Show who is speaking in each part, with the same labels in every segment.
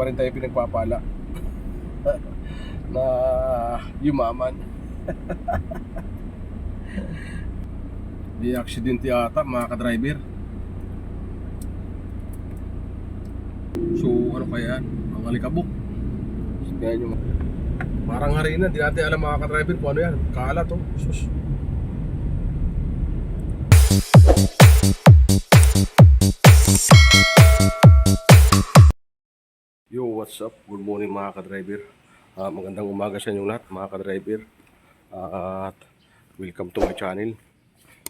Speaker 1: pa rin tayo pinagpapala na yumaman. Di aksidente ata mga ka-driver. So ano kaya yan? Ang alikabok. Kaya nyo, parang harina, di natin alam mga ka-driver kung ano yan. Kalat to. Sus. Yo, what's up? Good morning mga ka-driver. Magandang umaga sa inyo lahat mga ka-driver. At welcome to my channel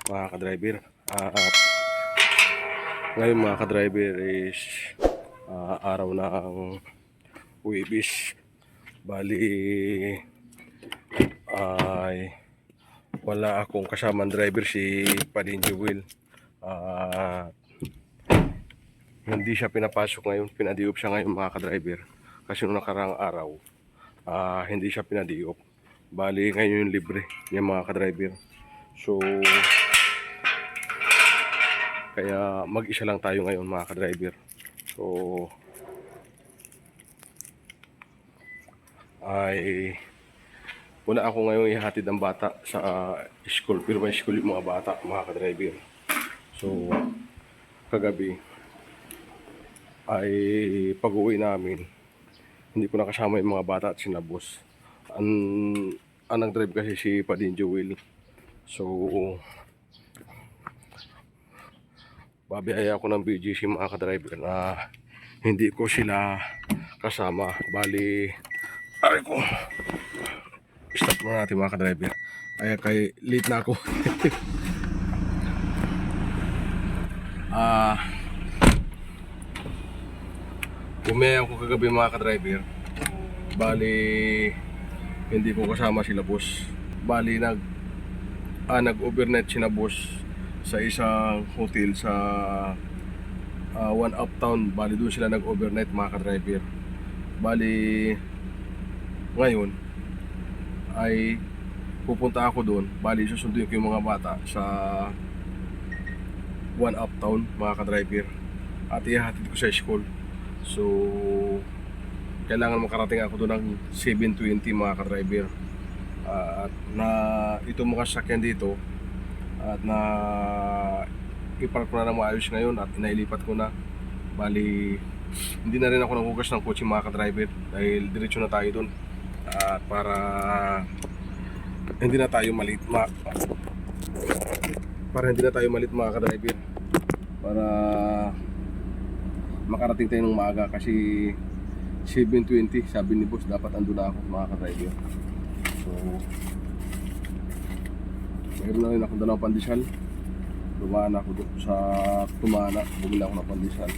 Speaker 1: mga ka-driver. At ngayon mga ka-driver is araw ng Huwebes. Bali ay wala akong kasamang driver, si Padin Jewel. Hindi siya pinapasok ngayon, pinadiop siya ngayon mga ka-driver. Kasi noong nakarang araw hindi siya pinadiop. Bali ngayon yung libre niya mga ka-driver. So kaya mag-isa lang tayo ngayon mga ka-driver. So ay wala ako ngayon ihatid ang bata sa school, pero may school yung mga bata mga ka-driver. So kagabi ay pag-uwi namin, hindi ko nakasama yung mga bata at sinabos. Ang nag-drive kasi si Padin Jewel. So babiyaya ako ng BGC mga ka-driver na hindi ko sila kasama. Bali aray ko, stop na natin mga ka-driver. Ay kay late na ako. Umaya ako kagabi mga ka-driver. Bali hindi ko kasama sila boss. Bali nag-overnight sila boss sa isang hotel sa One Uptown. Bali doon sila nag-overnight mga ka-driver. Bali ngayon ay pupunta ako doon. Bali susunduin ko yung mga bata sa One Uptown mga ka-driver at ihahatid ko sa school. So kailangan makarating ako doon ng 7:20 mga ka-driver. At na ito mga sakyan dito at na ipark ko na ng maayos ngayon at inailipat ko na. Bali hindi na rin ako nanghugas ng kotse mga ka-driver dahil diretso na tayo doon. At para hindi na tayo malit mga ka-driver, para makarating tayo ng maaga kasi 7:20 sabi ni boss dapat andun na ako mga ka-driver. So mayroon na rin akong dalawang pandesal. Dumaan ako doon sa Tumana, bumili ako ng pandesal.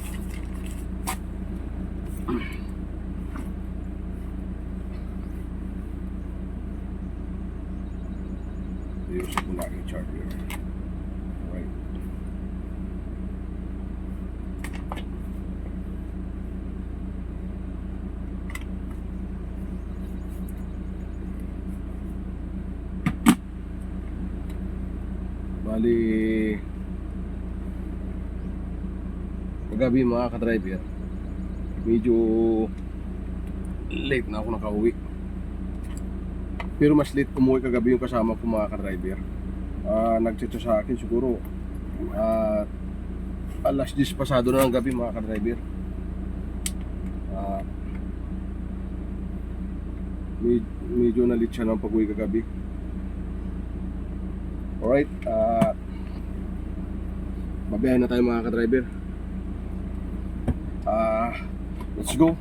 Speaker 1: Ayusin ko na yung charger. Right. Bali kagabi mga ka-driver, medyo late na ako nakauwi. Pero mas late umuwi kagabi yung kasama ko mga ka-driver. Nagchat sa akin siguro alas 10 pasado na ng gabi mga ka-driver. Medyo na late siya ng pag-uwi kagabi. Alright, babiyahin na tayo mga ka-driver. Let's go.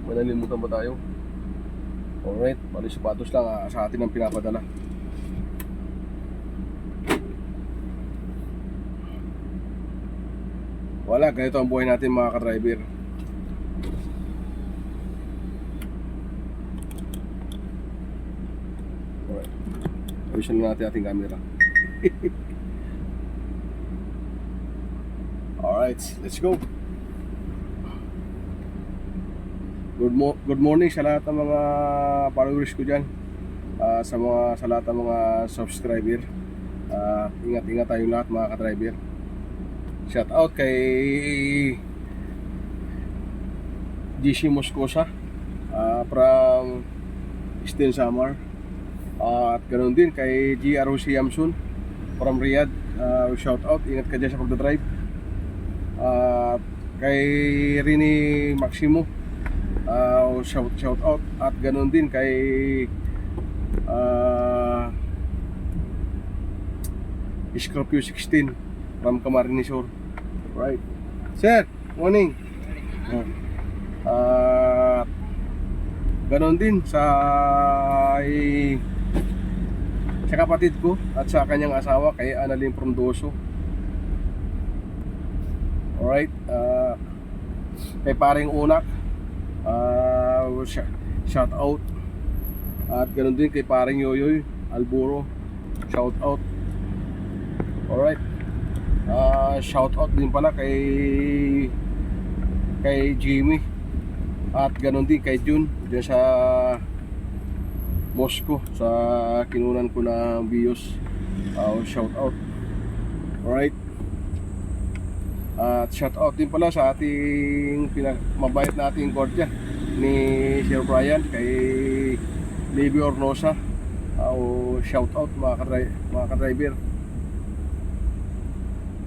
Speaker 1: Manalimutan ba tayo? Alright, bali sapatos lang sa atin ang pinapadala. Wala, ganito ang buhay natin mga ka-driver. Alright, ayusin na natin ating camera. Alright, let's go. Good morning sa lahat ng mga followers ko dyan, sa lahat ng mga subscriber. Ingat-ingat tayong lahat mga ka-driver. Shout out kay GC Moscosa from Stin Samar. At ganoon din kay GR Hussein Yamsun from Riyadh. Shout out, ingat ka dyan sa pagdadrive. At kay Rini Maximo, shout out. At ganoon din kay Scorpio 16 from Camarines Sur. Right. Sir, morning. Ganon din sa kapatid ko at sa kanyang asawa kay Annalyn Frondoso. Alright. Kay paring Unak, shout out. At ganon din kay paring Yoyoy Alburo, shout out. Alright. Shout out din pala kay Jimmy. At ganon din kay June dyan sa Moscow, sa kinunan ko ng bios. Shout out. Alright. At shout out din pala sa ating mabait nating gwardiya ni Sir Brian, kay Levi Ornosa. Shout out mga ka-driver.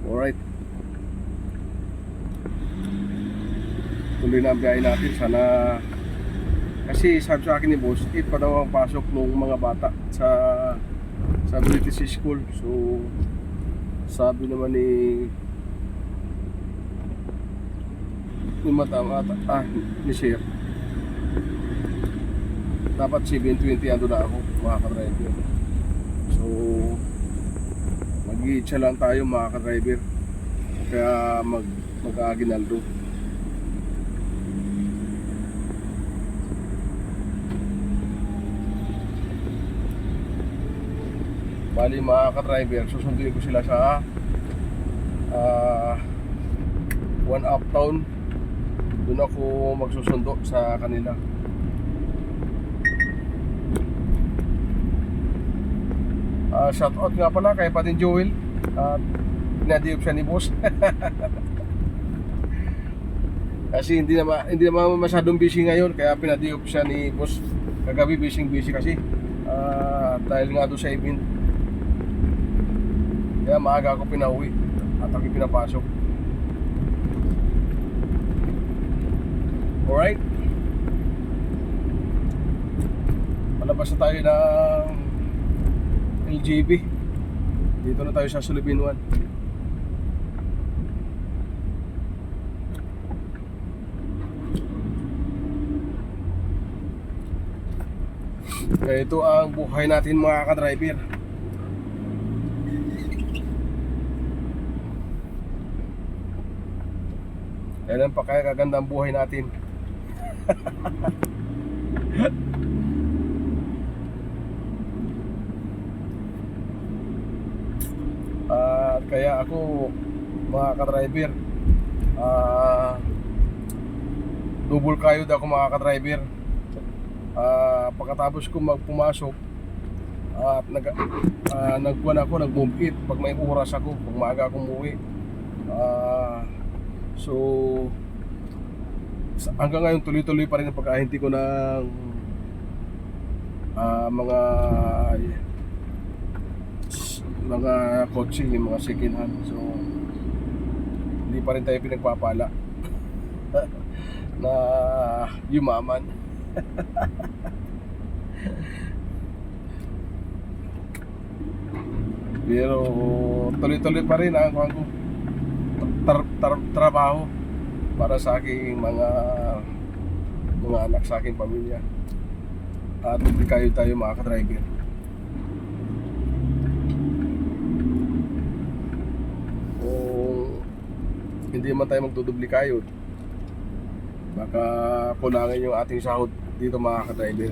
Speaker 1: Alright. Tuloy na ang biyahe natin. Sana, kasi sabi sa akin ni boss, 8 pa daw ang pasok ng mga bata sa British school. So sabi naman ni ni Sir, dapat 7:20 ando na ako mga ka-driver. So mag-iitsa lang tayo mga ka-driver, kaya mag-Aguinaldo. Bali mga ka-driver, susunduin ko sila sa One Uptown. Doon ako magsusundo sa kanila. Shout out nga pala kay Patin Joel. Pinadiop siya ni boss. Kasi hindi naman masyadong busy ngayon, kaya pinadiop siya ni boss. Kagabi busy kasi. Dahil nga doon sa event. Kaya maaga ako pinauwi at ako pinapasok. Alright. Palabas na tayo ng LGB. Dito na tayo sa Sulibin 1. Kaya ito ang buhay natin mga ka-driver. Kailan pa kaya kaganda ang buhay natin? Kaya ako mga ka-driver, double kayod ako mga ka-driver. Pagkatapos ko magpumasok at nag-move it pag may oras ako, pag maaga akong umuwi. So hanggang ngayon tuloy-tuloy pa rin ang pagkahinti ko ng mga kotse, yung mga second hand. So hindi pa rin tayo pinagpapala na yumaman. Pero tuloy-tuloy pa rin ang trabaho para sa aking mga anak, sa aking pamilya. At kayo tayo mga ka-driver. Kung hindi man tayo magdudubli kayo, baka kulangin yung ating sahod dito mga ka-driver.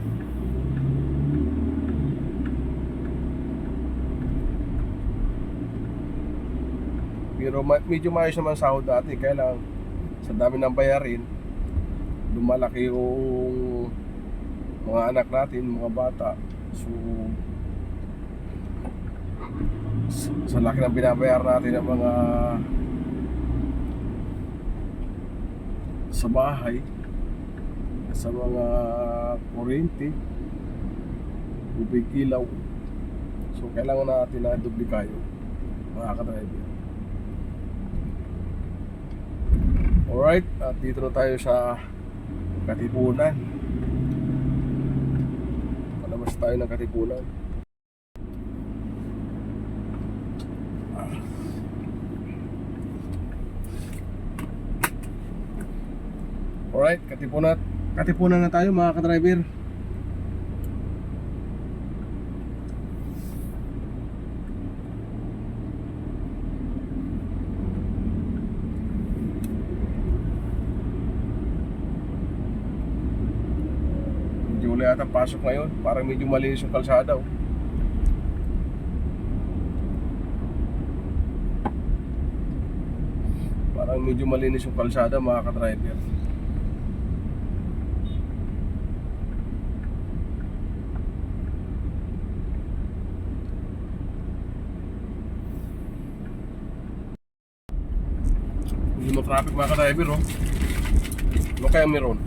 Speaker 1: Pero medyo maayos naman sahod dati, kaya lang sa dami ng bayarin, lumalaki yung mga anak natin, mga bata. So sa laki ng binabayar natin ng mga sa bahay, sa mga kuryente, tubig, ilaw. So kailangan natin na dublikayo, mga ka-driver. Alright, at dito na tayo sa Katipunan. Palabas tayo ng Katipunan. Alright, Katipunan na tayo, mga ka-driver. Medyo wala yata pasok ngayon. Parang medyo malinis yung kalsada, oh. Parang medyo malinis yung kalsada, mga ka-driver. Hindi mo traffic, mga ka-driver, oh. Ano kaya meron?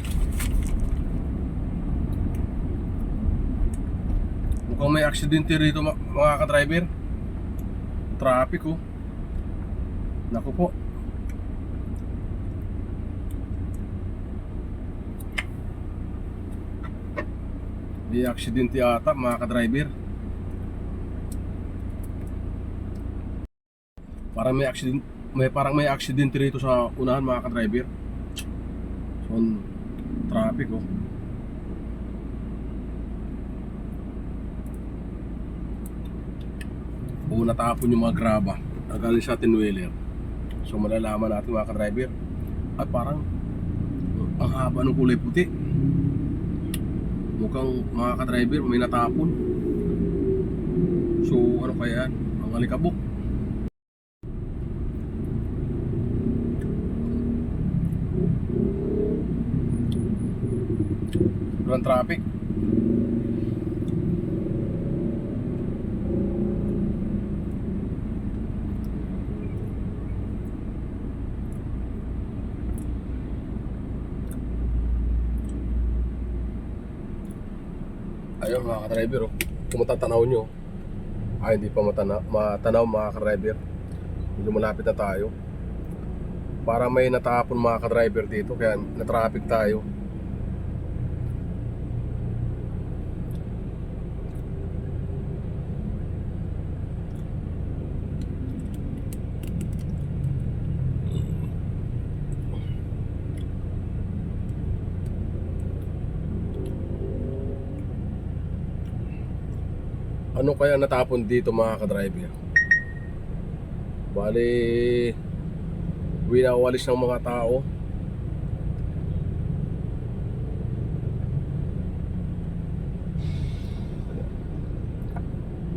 Speaker 1: Mukhang may aksidente rito, mga ka-driver. Traffic, oh. Naku po. May aksidente ata, mga ka-driver. Parang may aksidente rito sa unahan, mga ka-driver. So, traffic, oh. O natapon yung mga graba nagaling sa tinwheeler. So malalaman natin, mga ka-driver. At parang ang haba ng kulay puti. Mukhang, mga ka-driver, may natapon. So ano kaya yan? Ang alikabok. Sobrang traffic. Ayun, mga ka-driver, oh. Kung matatanaw nyo, hindi pa matanaw, mga ka-driver. Medyo malapit na tayo. Para may natapon, mga ka-driver, dito. Kaya na-traffic tayo. Ano kaya natapon dito, mga ka-driver? Bali, winawalis ng mga tao.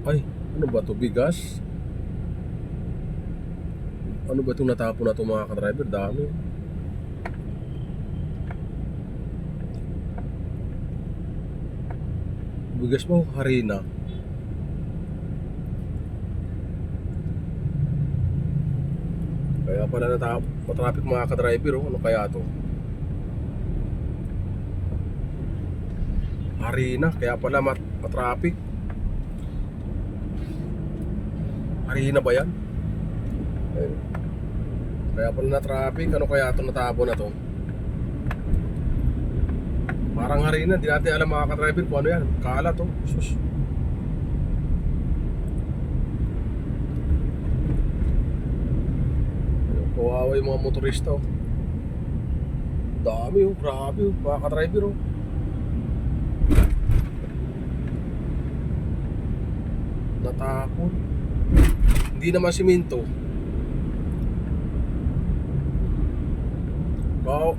Speaker 1: Ay, ano ba to? Bigas? Ano ba itong natapon na to, mga ka-driver? Dami. Bigas mo, harina. Kaya pala na-traffic, mga ka-driver, oh. Ano kaya to? Harina, kaya pala matraffic. Harina ba yan? Ayun. Kaya pala na-traffic. Ano kaya to natapon na to? Parang harina, di natin alam, mga ka-driver, kung ano yan. Kalat, oh. Sus. Kawawa yung mga motorista, oh. Dami, oh. Grabe, oh. Mga ka-driver, oh. Natapon. Hindi naman siminto.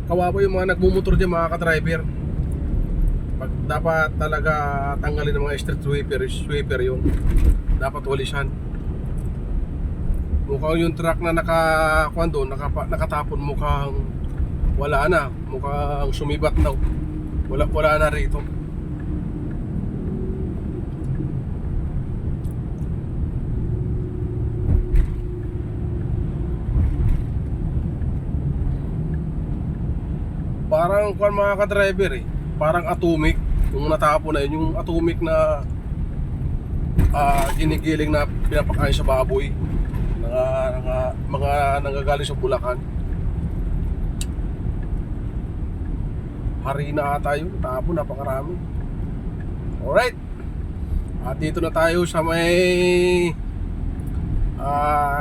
Speaker 1: Kawawa yung mga nagmumotor dyan, mga ka-driver. Pag dapat talaga tanggalin ng mga street sweeper yun. Dapat walisan. Mukhang yung truck na nakatapon, mukhang wala na. Mukhang sumibat na. Wala na rito. Parang mga ka-driver, eh. parang atomic. Yung natapon na yun, yung atomic na ginigiling na pinapakain sa baboy. Mga nanggagaling sa Bulacan. Harina ata yun, tapon, napakarami. Alright. At dito na tayo sa may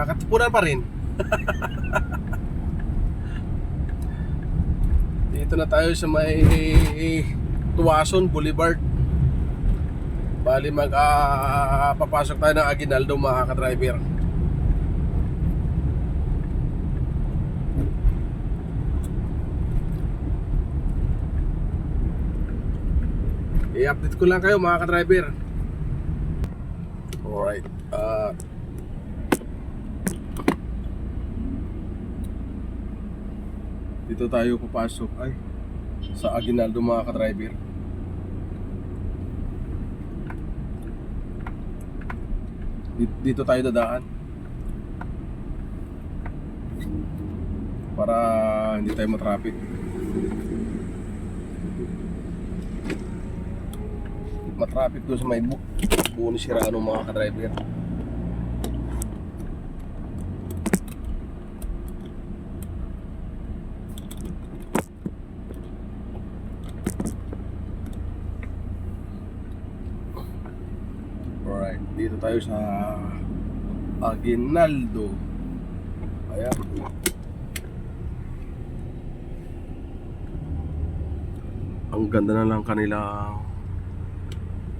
Speaker 1: Katipunan pa rin. Dito na tayo sa may Tuason Boulevard. Bali papasok tayo ng Aguinaldo, mga ka-driver. I-update ko lang kayo, mga ka-driver. Alright. Dito tayo papasok sa Aguinaldo, mga ka-driver. Dito tayo dadaan para hindi tayo matraffic. Matraffic doon sa may buo ni Sirano, mga ka-driver. Alright, dito tayo sa Aguinaldo. Ayan. Ang ganda na lang kanilang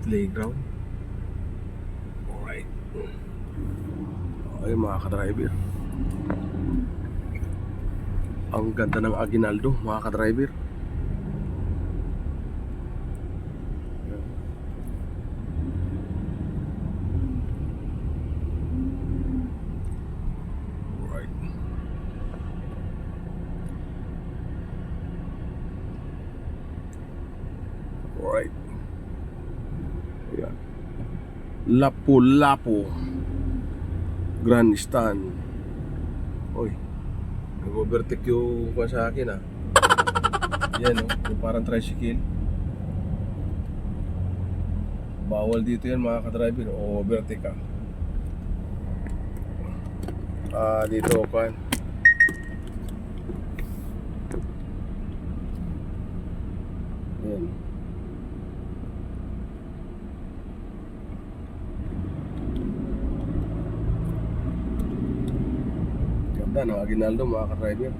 Speaker 1: playground. Alright. Okay, mga ka-driver. Ang ganda ng Aguinaldo, mga ka-driver. Alright. Alright. Ayan. Lapu-Lapu Grandstand. Oy, nag-overtake yung sa akin Yan yung parang tricycle. Bawal dito yan, mga ka-driver. Overtake ka. Dito kan. Yan. Ganda ng Aguinaldo, mga ka-driver.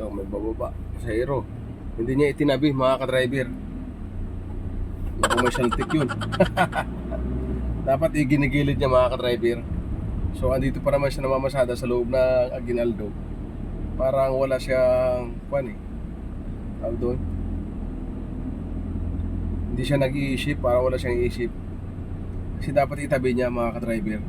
Speaker 1: Ito, may bababa sa hero. Hindi niya itinabi, mga ka-driver. May saltik yun. Dapat iginigilid niya, mga ka-driver. So andito pa naman siya namamasada sa loob ng Aguinaldo. Parang wala siyang tawag doon. Hindi siya nag-iisip, parang wala siyang iisip. Kasi dapat itabi niya, mga ka-driver.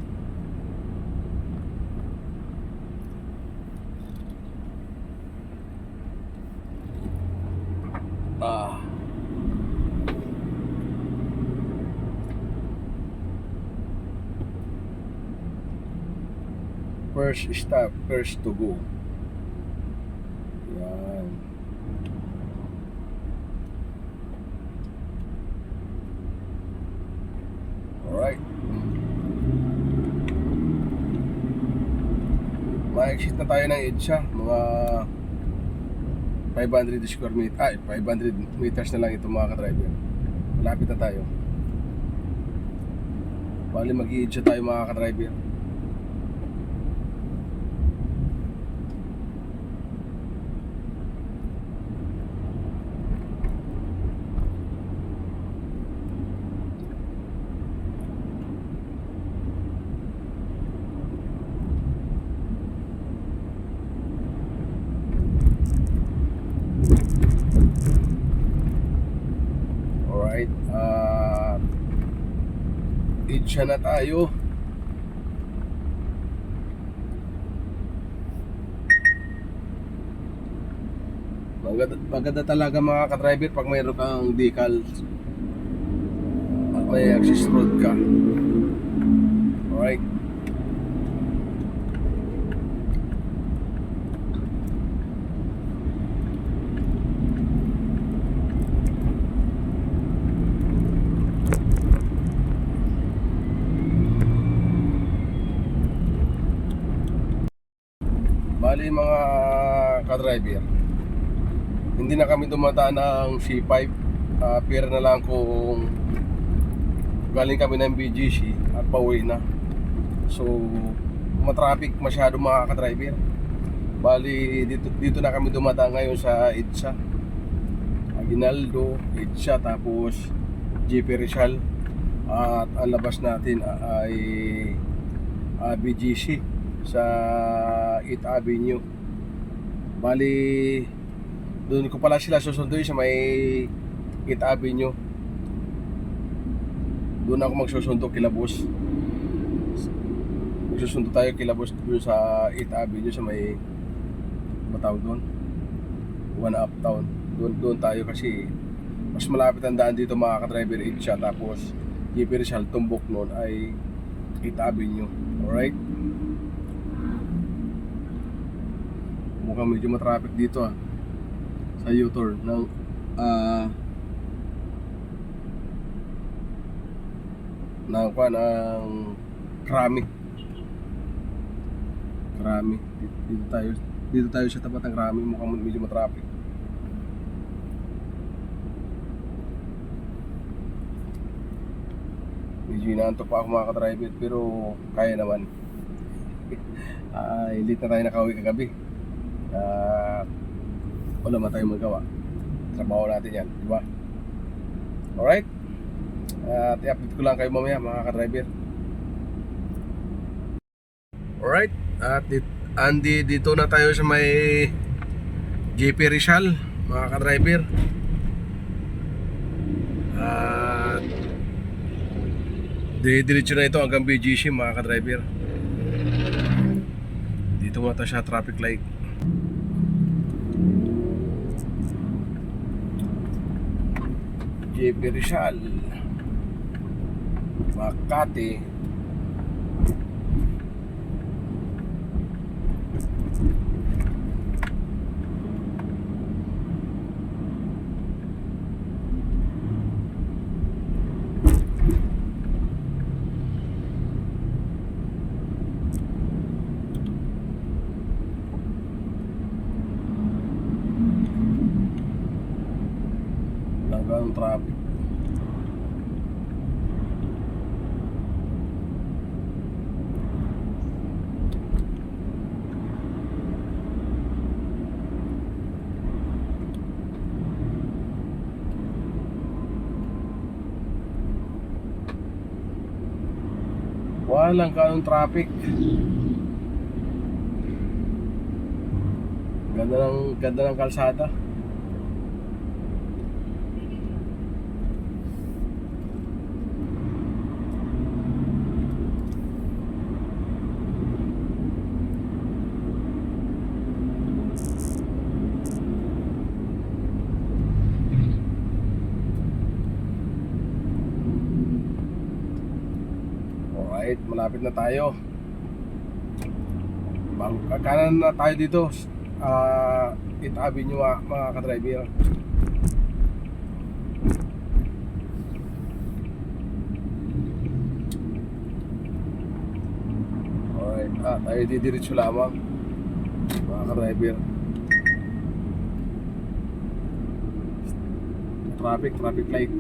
Speaker 1: First stop, first to go. Yan. Alright. Ma-exit na tayo ng EDSA. Mga 500 square meter. 500 meters na lang ito, mga ka-driver. Malapit na tayo. Bali mag-i-EDSA tayo, mga ka-driver. Alright, EDSA na tayo. Maganda talaga, mga ka-driver, pag mayroon kang decals. may access road ka. Alright. Bali mga ka-driver, hindi na kami dumadaan ng C5. Pira na lang kung galing kami ng BGC at pauwi na. So matraffic masyado mga ka-driver. Bali dito na kami dumadaan ngayon sa EDSA, Aguinaldo, EDSA, tapos JP Rizal. At ang labas natin ay BGC sa 8th Avenue. Bali doon ko pala sila susunduin sa may 8th Avenue. Doon ako magsusundo kila boss. Magsusundo tayo kila boss doon sa 8th Avenue sa may matawag doon, One Uptown. Doon tayo kasi mas malapit ang daan dito mga ka-driver, EDSA, tapos JP Rizal. Tumbok noon ay 8th Avenue. Alright. Mukhang medyo matraffic dito sa U-turn ng Krami. Dito tayo sa tapat ng Krami. Mukhang medyo matraffic. Medyo inaantok pa ako mga ka-driver, pero kaya naman. Late na tayo nakauwi kagabi. Wala man tayong magawa. Trabaho natin yan, di ba? Alright. At i-update ko lang kayo mamaya mga ka-driver. Alright. At dito na tayo sa may JP Rizal mga ka-driver. At diretso na ito hanggang BGC mga ka-driver. Dito muna tayo sa traffic light. JP Rizal, Makati. Ang traffic. Walang kanong traffic. Ganda ng kalsada. Alright, malapit na tayo. Kanan na tayo dito. 8th Avenue mga ka-driver. Alright, tayo didiretso lamang mga ka-driver. Traffic light.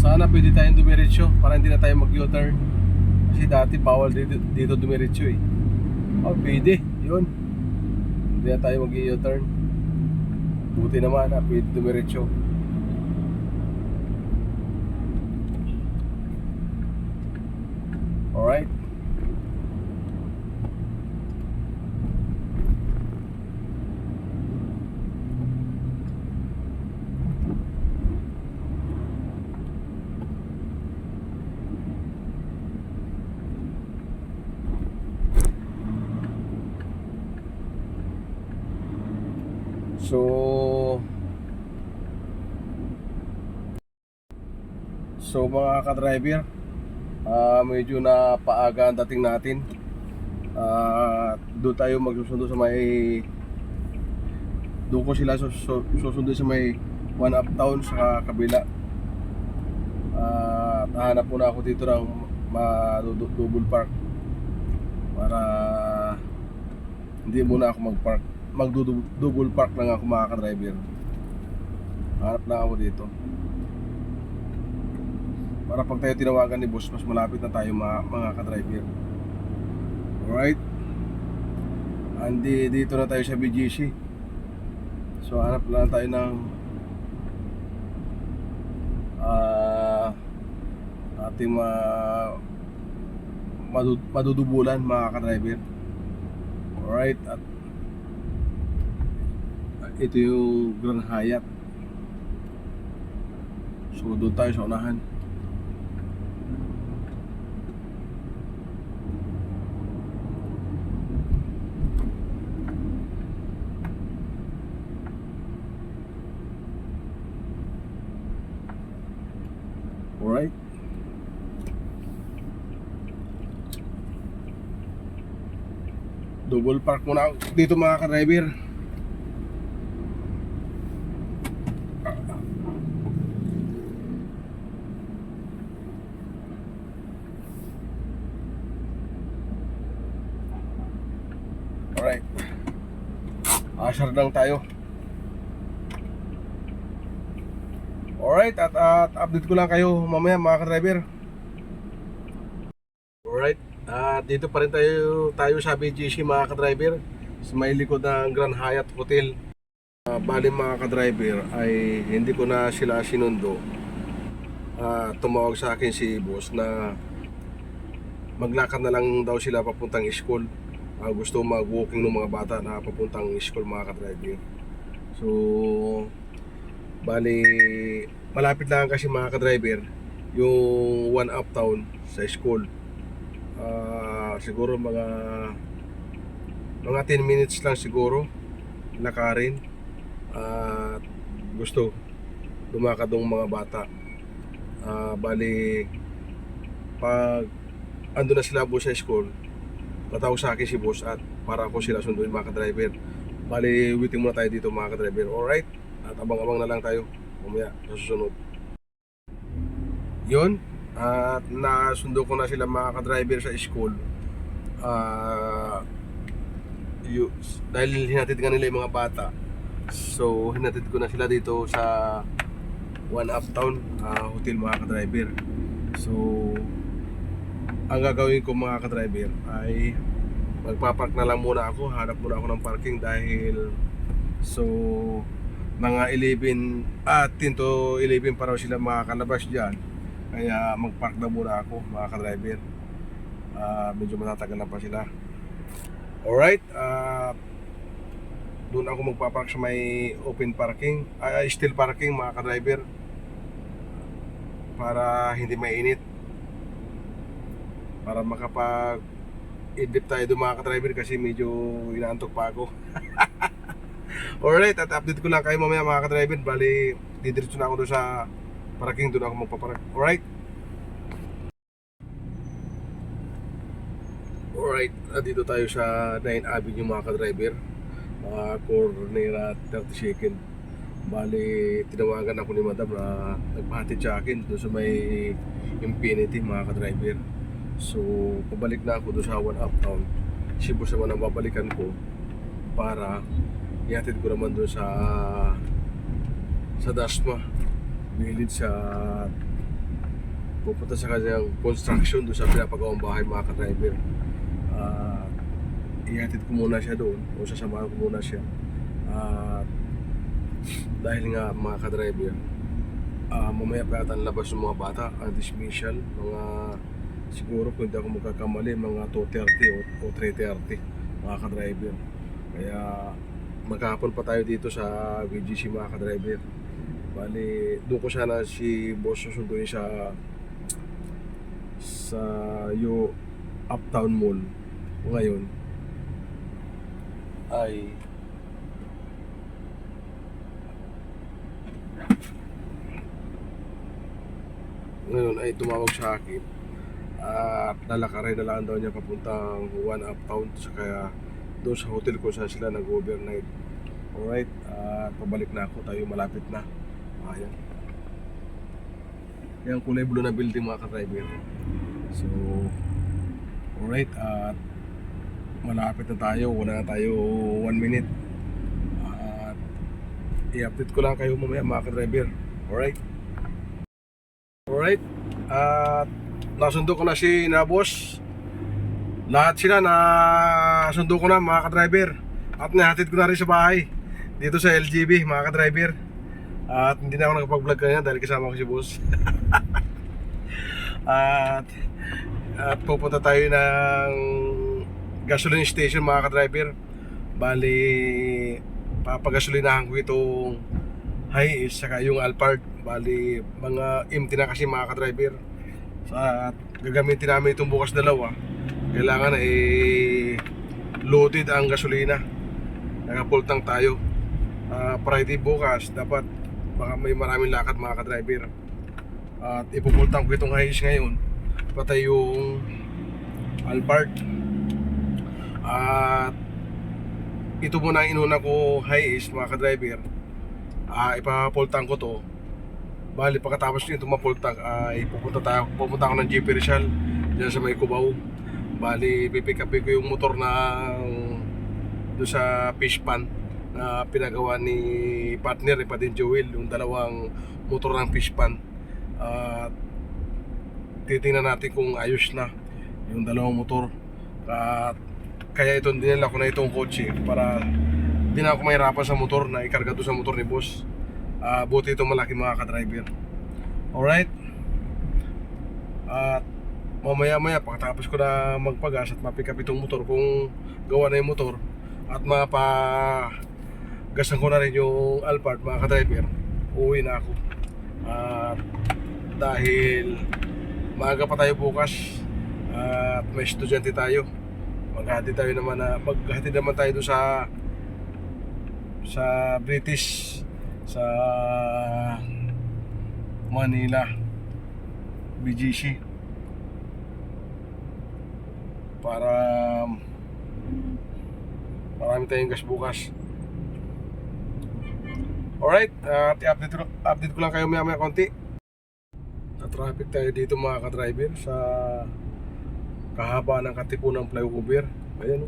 Speaker 1: Sana pwede tayong dumiretso para hindi na tayo mag-U-turn. Kasi dati bawal dito dumiretso eh. Pwede, yun. Hindi na tayo mag-U-turn. Buti naman pwede dumiretso. Alright. So mga ka-driver, medyo na paaga ang dating natin. Doon tayo magsusundo sa may, doon ko sila susundo sa may One Uptown sa kabila. Hanap muna ako dito ng double park para hindi muna ako mag-park. Mag-double park lang ako mga ka-driver. Hanap na ako dito para pag tayo tinawagan ni boss, mas malapit na tayo mga ka-driver. Alright, dito na tayo sa BGC. So hanap lang tayo ng ating madudubulan mga ka-driver. Alright, at ito yung Grand Hyatt. So doon tayo sa unahan. Alright, double park muna dito mga ka-driver. Alright, asar lang tayo. Alright, at update ko lang kayo mamaya mga ka-driver. Alright, dito pa rin tayo sa BGC mga ka-driver, sa may likod ng Grand Hyatt Hotel. Bali mga ka-driver ay hindi ko na sila sinundo. Tumawag sa akin si boss na maglakad na lang daw sila papuntang school. Gusto mag-walking ng mga bata na papuntang school mga ka-driver. So bali malapit lang kasi mga ka-driver yung One Uptown sa school. Siguro mga 10 minutes lang siguro lakarin. Gusto lumakad ng mga bata. Bali pag ando na sila boss sa school, tatawag sa akin si boss at para ako sila sunduin mga ka-driver. Bali waiting muna tayo dito mga ka-driver. Alright, at abang-abang na lang tayo mamaya sa susunod. Yun, at nasundo ko na sila mga ka-driver sa school. Dahil hinatid nga nila yung mga bata, so hinatid ko na sila dito sa One Uptown Hotel mga ka-driver. So ang gagawin ko mga ka-driver ay magpapark na lang muna ako. Hanap muna ako ng parking dahil mga 10 to 11 pa raw sila makakalabas dyan. Kaya magpark na muna ako mga ka-driver. Medyo matatagal na pa sila. Alright, doon ako magpapark sa may open parking, still parking mga ka-driver, para hindi mainit, para makapag-idlip tayo doon mga ka-driver kasi medyo inaantok pa ako. Alright, at update ko lang kayo mamaya mga ka-driver. Bali, didiretso na ako doon sa parking, doon ako magpapark. Alright. Alright, dito tayo sa 9 Avenue mga ka-driver, corner 32nd. Bali, tinawagan ako ni madam na nagpahatid sa akin doon sa may Infinity mga ka-driver. So, pabalik na ako doon sa One Uptown. Si boss naman ang babalikan ko para ihatid ko naman doon sa Dasma, bilid sa pupunta sa kanyang construction doon sa pinapagawang bahay mga ka-driver. Ihatid ko muna siya doon o sasamahan ko muna siya. Dahil nga mga ka-driver, mamaya pa yata labas ng mga bata ang dismissal, mga siguro kung hindi ako magkakamali mga 2:30 o 3:30 mga ka-driver. Kaya maghapon pa tayo dito sa VGC mga ka-driver. Bali doon ko sana si boss susunduin sa Uptown Mall. Ngayon ay Ngayon ay tumawag sa akin at lalakarin na lang daw niya papuntang One Uptown, kaya doon sa hotel ko saan sila nag-overnight. Alright, pabalik na ako, tayo malapit na. Ayan. Yan kulay blue na building mga ka-driver. So, alright, at malapit na tayo, wala na tayo 1 minute. At i-update ko lang kayo mamaya mga ka-driver. Alright. Alright, at nasundo ko na si Nabos. Lahat sila na sundo ko na mga ka-driver. At nahatid ko na rin sa bahay dito sa LGB mga ka-driver. At hindi na ako nakapag-vlog kanina dahil kasama ko si boss. at pupunta tayo ng gasoline station mga ka-driver. Bali, papagasolinahan ko itong Hiace saka yung Alphard. Bali, mga empty na kasi mga ka-driver. At gagamitin namin itong bukas dalawa. Kailangan loaded ang gasolina. Naka-full tank tayo. Friday bukas dapat baka may maraming lakad mga ka-driver. At ipufull tank ko itong Hiace ngayon, patay yung Alphard. At ito muna ang inuna ko Hiace mga ka-driver. Ipa-full tank ko to. Bali pagkatapos nito ma-full tank ay pupunta ako ng GP Rizal diyan sa may Cubao. Bali pipick up ko yung motor doon sa fish pan na pinagawa ni partner ni Padin Joel, yung dalawang motor ng fish pan. Titingnan natin kung ayos na yung dalawang motor. At kaya ito dinala ko na itong kotse para hindi na ako mahirapan sa motor na ikarga doon sa motor ni boss. Buti ito malaki mga ka-driver. Alright. At mamaya pagkatapos ko na magpagas at mapick up itong motor, kung gawa na yung motor at mapagasan ko na rin yung Alphard mga ka-driver, uuwi na ako. At dahil maaga pa tayo bukas at may estudyante tayo, maghatid naman tayo doon sa British, sa Manila BGC, para marami tayong gas bukas. Alright, at update ko lang kayo maya konti. Sa traffic tayo dito mga ka-driver sa kahaba ng Katipunan flyover. Ayan o.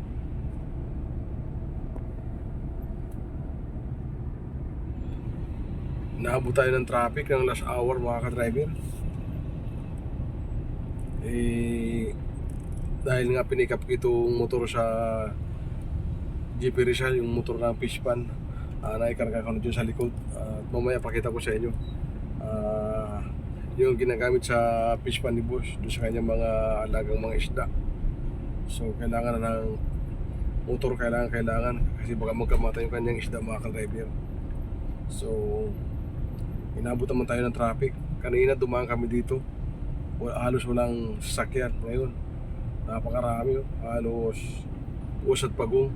Speaker 1: Naabot tayo ng traffic ng last hour mga ka-driver. Dahil nga pinick up itong motor sa GP Rizal, yung motor ng fish pan, naikarga ko na dyan sa likod. At mamaya pakita ko sa inyo yung ginagamit sa fish pan ni boss doon sa kanyang mga alagang mga isda. So kailangan na ng motor, kailangan kasi baka magkamata yung kanyang isda mga ka-driver. So inabot naman tayo ng traffic. Kanina dumaan kami dito, halos walang sasakyan. Ngayon napakarami, halos usad pagong.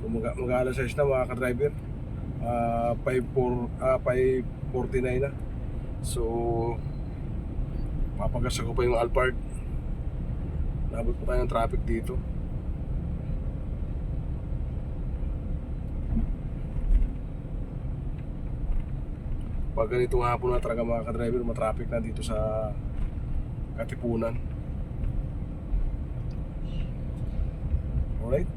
Speaker 1: So mag-alas 6 na mga ka-driver. 5:49 na. So papagasa ko pa yung Alphard. Nabot pa tayo ng traffic dito. Pag ganitong hapon na talaga mga ka-driver, matraffic na dito sa Katipunan. Alright.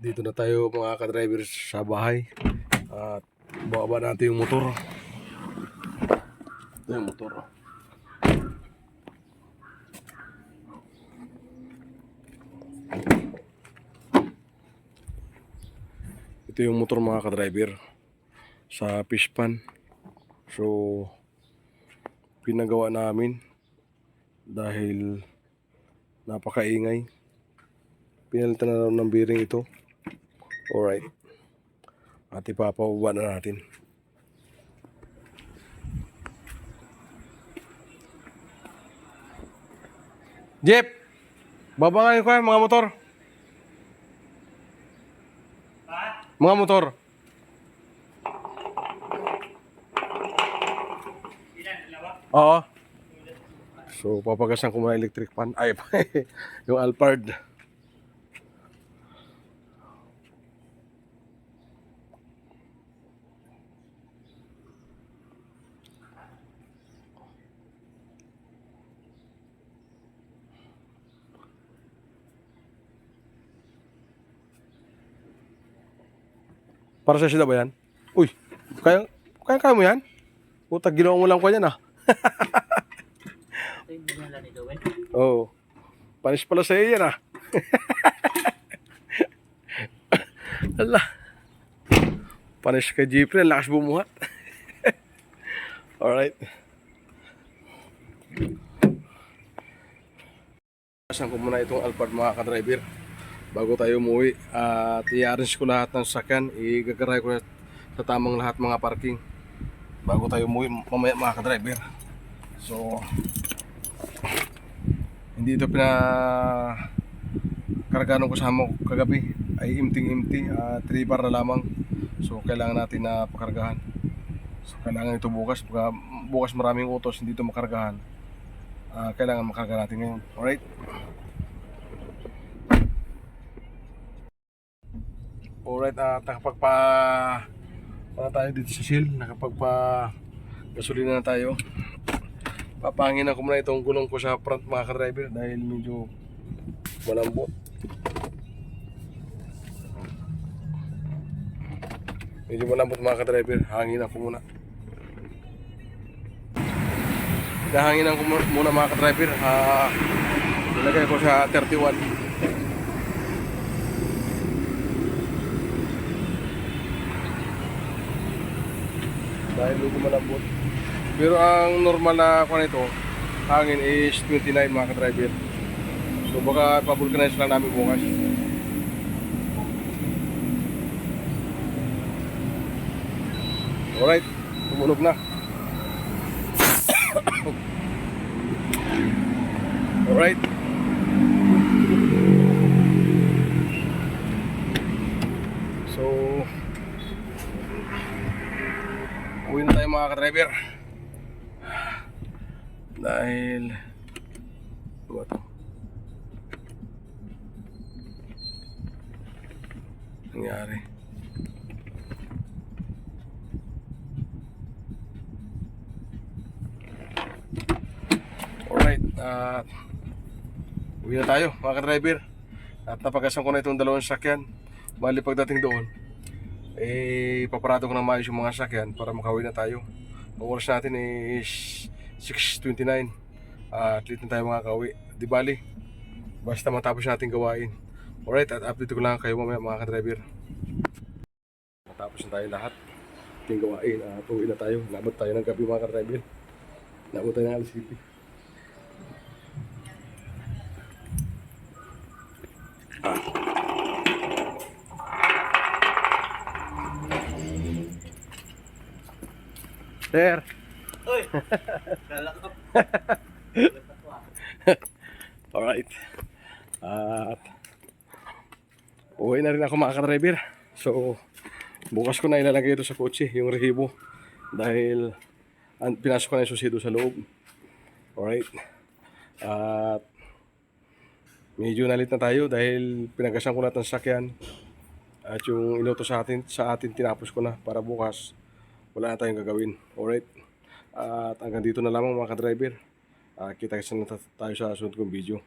Speaker 1: Dito na tayo mga ka-driver sa bahay. At baba natin yung motor. Ito yung motor. Ito yung motor mga ka-driver sa fish pan. So pinagawa namin dahil napakaingay. Pinalitan na ng bearing ito. Alright. At ipapababa na natin. Jeep! Babangayin ko mga motor. Mga motor. Oo. So, papagasan ko muna electric fan. Ay, yung Alphard. Para sa sila ba yan? Uy, kaya mo yan? Puta, ginawa mo lang ko yan ah.
Speaker 2: Ito yung binala ni Joel.
Speaker 1: Oo. Panis pala sa iyo yan ah. Ala. Panis kay Jeffrey, ang lakas bumuhat. Alright. Pasan ko muna itong Alphard mga ka-driver bago tayo umuwi. At i-arrange ko lahat ng sakyan. Igagaray ko sa tamang lahat mga parking bago tayo umuwi mamaya mga ka-driver. So, hindi ito karga ng kasama ko kagabi ay empty 3 bar na lamang. So kailangan natin na pakargahan. So kailangan ito bukas. Bukas maraming utos, hindi ito makargahan. Kailangan makarga natin ngayon. Alright. Alright, para tayo dito sa Shell. Nakapagpa gasolina na tayo. Papanginan ko muna itong gulong ko sa front mga ka-driver dahil medyo malambot. Medyo malambot mga ka-driver. Hangin ako muna. Nahanginan ko muna mga ka-driver. Nilagay ko sa 31. Dahil medyo malambot. Pero ang normal na kung ito, hangin is 29 mga ka-driver. So baka pa-vulcanize lang namin bukas. Alright, tumunog na. Alright. So, uwi na tayo mga ka-driver. Dahil ano ba ito? Nangyari. Alright, uwi na tayo mga ka-driver. At napagasan ko na itong dalawang sakyan. Bali pagdating doon, paparado ko na maayos yung mga sakyan para makauwi na tayo. Ang oras natin is 6:29. At late na tayo makakauwi. Di bali, basta matapos natin gawain. Alright, at update ko lang kayo mamaya mga ka-driver. Matapos na tayo lahat ating gawain at uwi na tayo. Labot tayo ng gabi mga ka-driver. Labot tayo ng alas city. Sir!
Speaker 2: Uy! Kala ko.
Speaker 1: Alright. At uwi na rin ako mga ka-driver. So, bukas ko na ilalagay ito sa kotse, yung rehibo. Dahil pinasok ko na yung susido sa loob. Alright. At medyo nalit na tayo dahil pinagasan ko natin sa sakyan. At yung inuto sa atin tinapos ko na para bukas wala na tayong gagawin. Alright. At hanggang dito na lamang mga ka-driver. Kita-kita na tayo sa sunod kong video.